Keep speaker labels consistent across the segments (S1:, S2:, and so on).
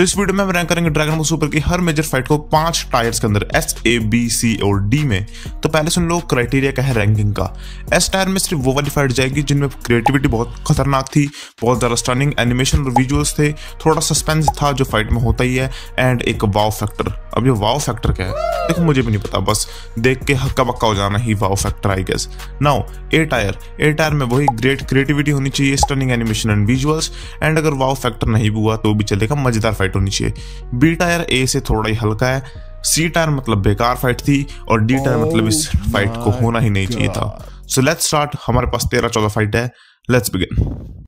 S1: सो इस वीडियो में हम रैंक करेंगे ड्रैगन बॉल सुपर की हर मेजर फाइट को 5 टायर्स के अंदर S, A, B, C और D में। तो पहले सुन लो क्राइटेरिया क्या है रैंकिंग का। S टायर में सिर्फ वो वाली फाइट जाएगी जिनमें क्रिएटिविटी बहुत खतरनाक थी, बहुत ज्यादा स्टनिंग एनिमेशन और विजुअल्स थे, थोड़ा सस्पेंस था जो फाइट में होता ही है, एंड एक वाव फैक्टर। अब ये वाव फैक्टर क्या है देखो मुझे भी नहीं पता, बस देख के हक्का बक्का हो जाना ही wow factor I guess. Now A tier में वही ग्रेट क्रिएटिविटी होनी चाहिए, stunning animation and visuals, and अगर वाव फैक्टर नहीं हुआ तो भी चलेगा, मजेदार फाइट होनी चाहिए। B टायर A से थोड़ा ही हल्का है, C टायर मतलब बेकार फाइट थी, और D टायर मतलब इस फाइट को होना ही नहीं चाहिए था। So let's start. हमारे पास 13-14 फाइट है, लेट्स बिगिन।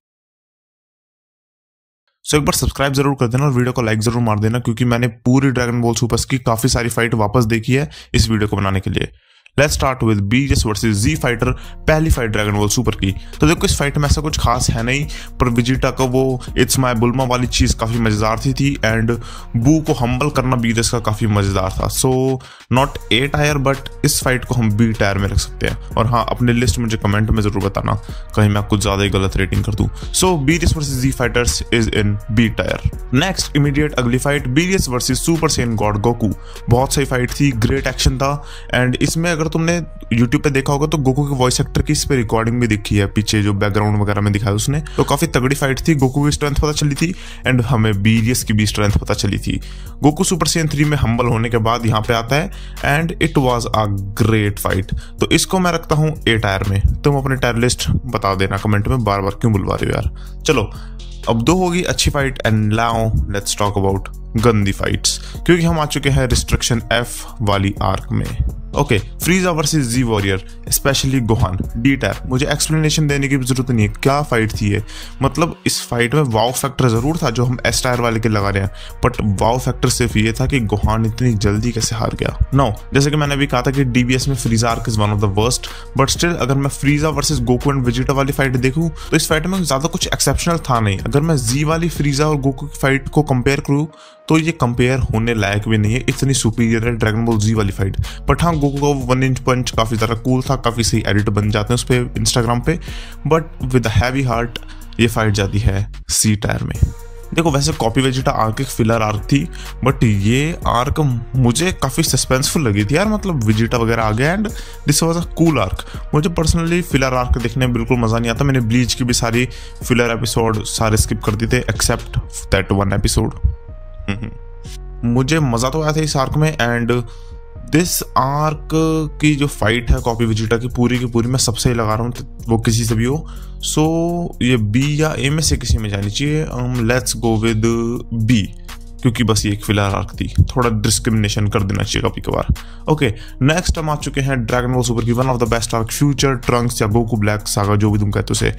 S1: सो एक बार सब्सक्राइब जरूर कर देना और वीडियो को लाइक जरूर मार देना, क्योंकि मैंने पूरी ड्रैगन बॉल सुपर्स की काफी सारी फाइट वापस देखी है इस वीडियो को बनाने के लिए। Let's start with Beerus versus Z fighter, पहली फाइट ड्रैगन बॉल सुपर की। तो देखो इस फाइट में ऐसा कुछ खास है नहीं, पर विजिटा का वो इट्स माय बुल्मा वाली चीज काफी मजेदार थी एंड बू को हम्बल करना बीजस का काफी मजेदार था। So not A tyre, but इस फाइट को हम B टायर में रख सकते हैं। और हाँ, अपने लिस्ट मुझे कमेंट में जरूर बताना कहीं मैं कुछ ज्यादा ही गलत रेटिंग कर दूं। So Beerus versus Z fighters is in B tier. Next immediate अगली fight Beerus versus Super Saiyan God Goku. बहुत सही फाइट थी, ग्रेट एक्शन था, एंड इसमें अगर तुमने YouTube पे देखा होगा तो गोकू के वॉइस एक्टर की इस पे रिकॉर्डिंग भी दिखी है, पीछे जो बैकग्राउंड वगैरह में दिखाया उसने। तो काफी तगड़ी फाइट थी, गोकू की स्ट्रेंथ पता चली थी एंड हमें बीरियस की भी स्ट्रेंथ पता चली थी। गोकू सुपर सैयन 3 में हम्बल होने के बाद यहाँ पे आता है and it was a great fight. तो इसको मैं रखता हूँ A टायर में। तुम अपने टायर लिस्ट बता देना कमेंट में, बार बार क्यों बुलवा रहे हो यार। चलो अब 2 होगी अच्छी fight, and now let's talk about गंदी फाइट्स, क्योंकि हम आ चुके हैं रिस्ट्रिक्शन F वाली आर्क में। Okay, Frieza versus Z warrior, specially Gohan, D tier. मुझे एक्सप्लेनेशन देने की जरूरत नहीं है, क्या फाइट थी ये। मतलब इस फाइट में वाव फैक्टर जरूर था जो हम S टायर वाले के लगा रहे हैं, बट वाव फैक्टर सिर्फ ये था कि गोहान इतनी जल्दी कैसे हार गया। नो, जैसे कि मैंने अभी कहा था कि DBS में Frieza arc is one of the worst, but still अगर मैं Frieza versus Goku and Vegeta वाली फाइट देखूं तो इस फाइट में ज्यादा कुछ एक्सेप्शनल था नहीं। अगर मैं जी वाली फ्रीजा और गोकू की फाइट को कंपेयर करूं तो ये कंपेयर होने लायक भी नहीं है, इतनी सुपीरियर है ड्रैगन बॉल जी वाली फाइट। बट हाँ, गोकू का 1 इंच पंच काफी ज्यादा कूल था, काफी सही एडिट बन जाते हैं उस पर इंस्टाग्राम पे, बट विद हैवी हार्ट ये फाइट जाती है C टायर में। देखो वैसे कॉपी वेजिटा आर्क एक फिलर आर्क थी, बट ये आर्क मुझे काफी सस्पेंसफुल लगी थी यार। मतलब वेजिटा वगैरह आ गया and this was a cool arc. मुझे पर्सनली फिलर आर्क देखने में बिल्कुल मजा नहीं आता। मैंने ब्लीच की भी सारी फिलर एपिसोड सारे स्किप कर दिए थे एक्सेप्ट दैट 1 एपिसोड। मुझे मजा तो आया था इस आर्क में, एंड दिस आर्क की जो फाइट है कॉपी वेजिटा की पूरी मैं सबसे ही लगा रहा हूँ, वो किसी से भी हो। सो ये B या A में से किसी में जानी चाहिए। लेट्स गो विद B, क्योंकि बस ये एक फिलर आर्क थी, थोड़ा डिस्क्रिमिनेशन कर देना चाहिए कभी कभार। ओके, नेक्स्ट हम आ चुके हैं ड्रैगन बॉल सुपर की one of the best arc, future Trunks या गोकू ब्लैक सागा, जो भी तुम कहते हो उसे,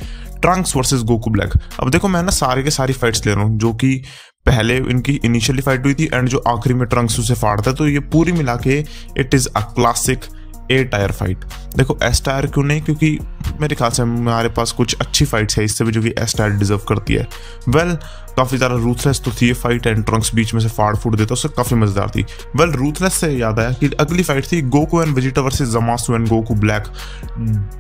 S1: ट्रंक्स वर्सेस गोकू ब्लैक। अब देखो मैं ना सारे के सारी फाइट्स ले रहा हूँ, जो कि पहले इनकी इनिशियली फाइट हुई थी एंड जो आखिरी में ट्रंक्स उसे फाड़ता है, तो ये पूरी मिला के it is a classic A tyre fight. देखो S टायर क्यों नहीं, क्योंकि मेरे ख्याल से हमारे पास कुछ अच्छी फाइट्स है इससे भी जो कि S टायर डिजर्व करती है। वेल काफी ज्यादा रूथलेस तो थी ये फाइट, एंड ट्रंक्स बीच में से फाड़ फूट देता, उससे काफी मजेदार थी। वेल रूथलेस से याद आया कि अगली फाइट थी Goku and Vegeta versus Zamasu and Goku Black.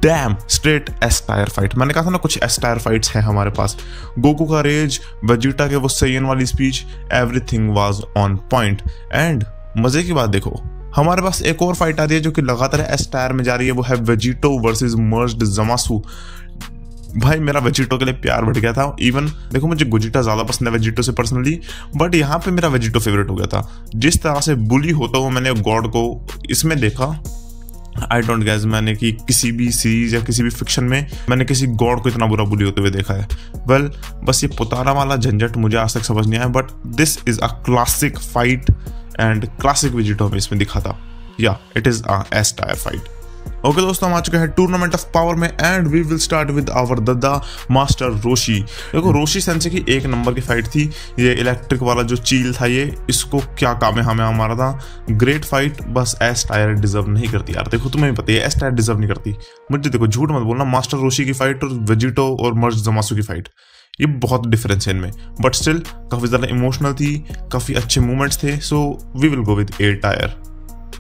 S1: Damn straight S tier fight. मैंने कहा था ना कुछ S टायर फाइट्स हैं हमारे पास। गोकू का रेज, वेजिटा के वो सैयन वाली speech, everything was on point. And मजे की बात देखो, हमारे पास एक और फाइट आ रही है जो कि लगातार S टायर में जा रही है, वो है वेजिटो वर्सेस मर्ज्ड ज़मासु। भाई मेरा वेजिटो के लिए प्यार बढ़ गया था। इवन देखो मुझे गोजिटा ज्यादा पसंद है वेजिटो से पर्सनली, बट यहाँ पे मेरा वेजिटो फेवरेट हो गया था। जिस तरह से बुली होता हुआ मैंने गॉड को इसमें देखा, आई डोंट गेस मैंने कि किसी भी सीरीज या किसी भी फिक्शन में मैंने किसी गॉड को इतना बुरा बुली होते हुए देखा है। वेल बस ये पुतारा वाला झंझट मुझे आज तक समझ नहीं आया, but this is a classic fight and classic Vegito में इसमें दिखा था। या it is a S tier fight. Okay दोस्तों, हम आ चुके हैं टूर्नामेंट ऑफ पावर में, and we will start with our दद्दा मास्टर रोशी। देखो रोशी सेंसे की 1 नंबर की फाइट थी। ये इलेक्ट्रिक वाला जो चील था, ये इसको क्या काम है हमें हमारा था। ग्रेट फाइट, बस S टायर डिजर्व नहीं करती यार। देखो तुम्हें भी पता है S टायर डिजर्व नहीं करती। मुझे देखो झूठ मत बोलना, मास्टर रोशी की फाइट और वेजिटो और मर्ज ज़मासु की फाइट, ये बहुत डिफरेंस है इनमें, बट स्टिल काफी ज्यादा इमोशनल थी, काफी अच्छे मोमेंट्स थे। So we will go with A tier.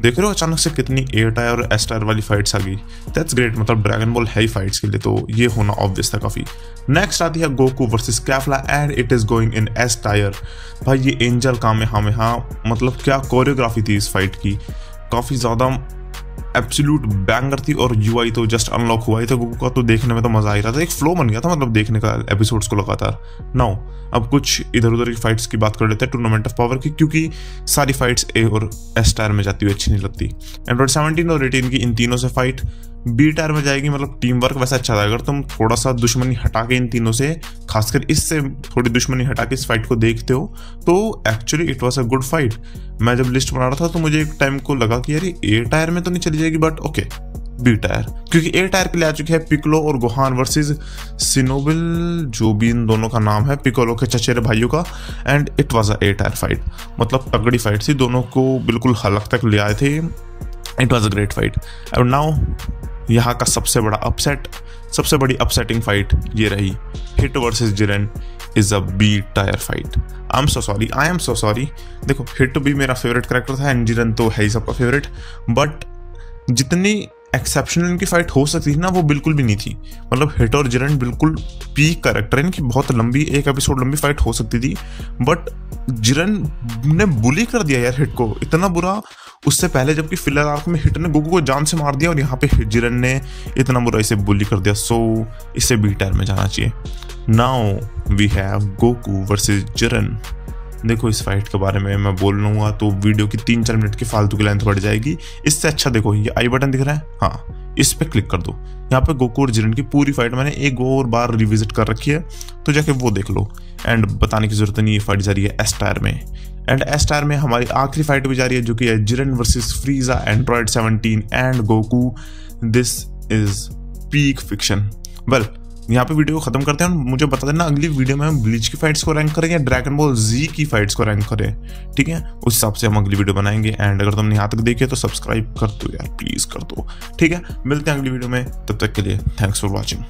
S1: देख रहे हो अचानक से कितनी ए टायर और एस टायर वाली फाइट्स आ गई। दैट्स ग्रेट, मतलब ड्रैगन बॉल है ही फाइट्स के लिए, तो ये होना ऑब्वियस था काफी। नेक्स्ट आती है Goku versus Caulifla and it is going in S tier. भाई ये एंजल कामेहामेहा, मतलब क्या कोरियोग्राफी थी इस फाइट की, काफी ज्यादा एब्सोल्यूट बैंगर थी। और यूआई तो जस्ट अनलॉक हुआ ही था गोकू का, तो देखने में तो मजा आ ही रहा था, एक फ्लो बन गया था मतलब देखने का एपिसोड्स को लगातार। नाउ अब कुछ इधर उधर की फाइट्स की बात कर लेते हैं टूर्नामेंट ऑफ पावर की, क्योंकि सारी फाइट्स ए और एस टायर में जाती हुई अच्छी नहीं लगती। एंड्रॉइड 17 और 18 की इन तीनों से फाइट बी टायर में जाएगी, मतलब टीम वर्क वैसा अच्छा था। अगर तुम थोड़ा सा दुश्मनी हटा के इन तीनों से, खासकर इससे थोड़ी दुश्मनी हटा के इस फाइट को देखते हो तो actually it was a good fight. मैं जब लिस्ट बना रहा था तो मुझे एक टाइम को लगा कि यार ए टायर में तो नहीं चली जाएगी, बट ओके बी टायर, क्योंकि ए टायर के लिए आ चुकी है पिकोलो और गोहान वर्सेस सिनोबिल, जो भी इन दोनों का नाम है, पिकोलो के चचेरे भाइयों का। And it was a A tyre fight, मतलब तगड़ी फाइट थी, दोनों को बिल्कुल हलक तक ले आए थे। It was a great fight. और नाउ यहाँ का सबसे बड़ा अपसेट, सबसे बड़ी अपसेटिंग फाइट ये रही, Hit versus Jiren is a B tier fight. I am so sorry. देखो हिट भी मेरा फेवरेट कैरेक्टर था एंड जिरेन तो है ही सबका फेवरेट, बट जितनी एक्सेप्शनल इनकी फाइट हो सकती थी ना, वो बिल्कुल भी नहीं थी। मतलब हिट और जिरेन बिल्कुल पीक कैरेक्टर है, इनकी बहुत लंबी, एक एपिसोड लंबी फाइट हो सकती थी, बट जिरेन ने बुली कर दिया यार हिट को, इतना बुरा। उससे पहले जबकि फिलर आर्क में हिट ने गोकू को जान से मार दिया, और यहाँ पे जिरेन ने इतना बुरा इसे बुली कर दिया। सो इसे बी टायर में जाना चाहिए। Now we have Goku versus Jiren. देखो इस फाइट के बारे में मैं बोल लूँगा तो वीडियो की 3-4 मिनट की फालतू की लेंथ बढ़ जाएगी। इससे अच्छा देखो ये आई बटन दिख रहा है, हाँ इस पे क्लिक कर दो। यहाँ पे गोकू और जिरेन की पूरी फाइट मैंने एक और बार रिविजिट कर रखी है, तो जाके वो देख लो। एंड बताने की जरूरत नहीं, ये फाइट जा रही है एस टायर में। एंड एस टायर में हमारी आखिरी फाइट भी जा रही है, जो कि है Jiren versus फ्रीजा Android 17 and Goku. This is peak fiction. Well यहाँ पे वीडियो को खत्म करते हैं। मुझे बता देना अगली वीडियो में हम ब्लीच की फाइट्स को रैंक करें या ड्रैगन बॉल जी की फाइट्स को रैंक करें, ठीक है? उस हिसाब से हम अगली वीडियो बनाएंगे। एंड अगर तुमने यहाँ तक देखी तो सब्सक्राइब कर दो यार, प्लीज कर दो, ठीक है? मिलते हैं अगली वीडियो में, तब तक के लिए थैंक्स फॉर वॉचिंग।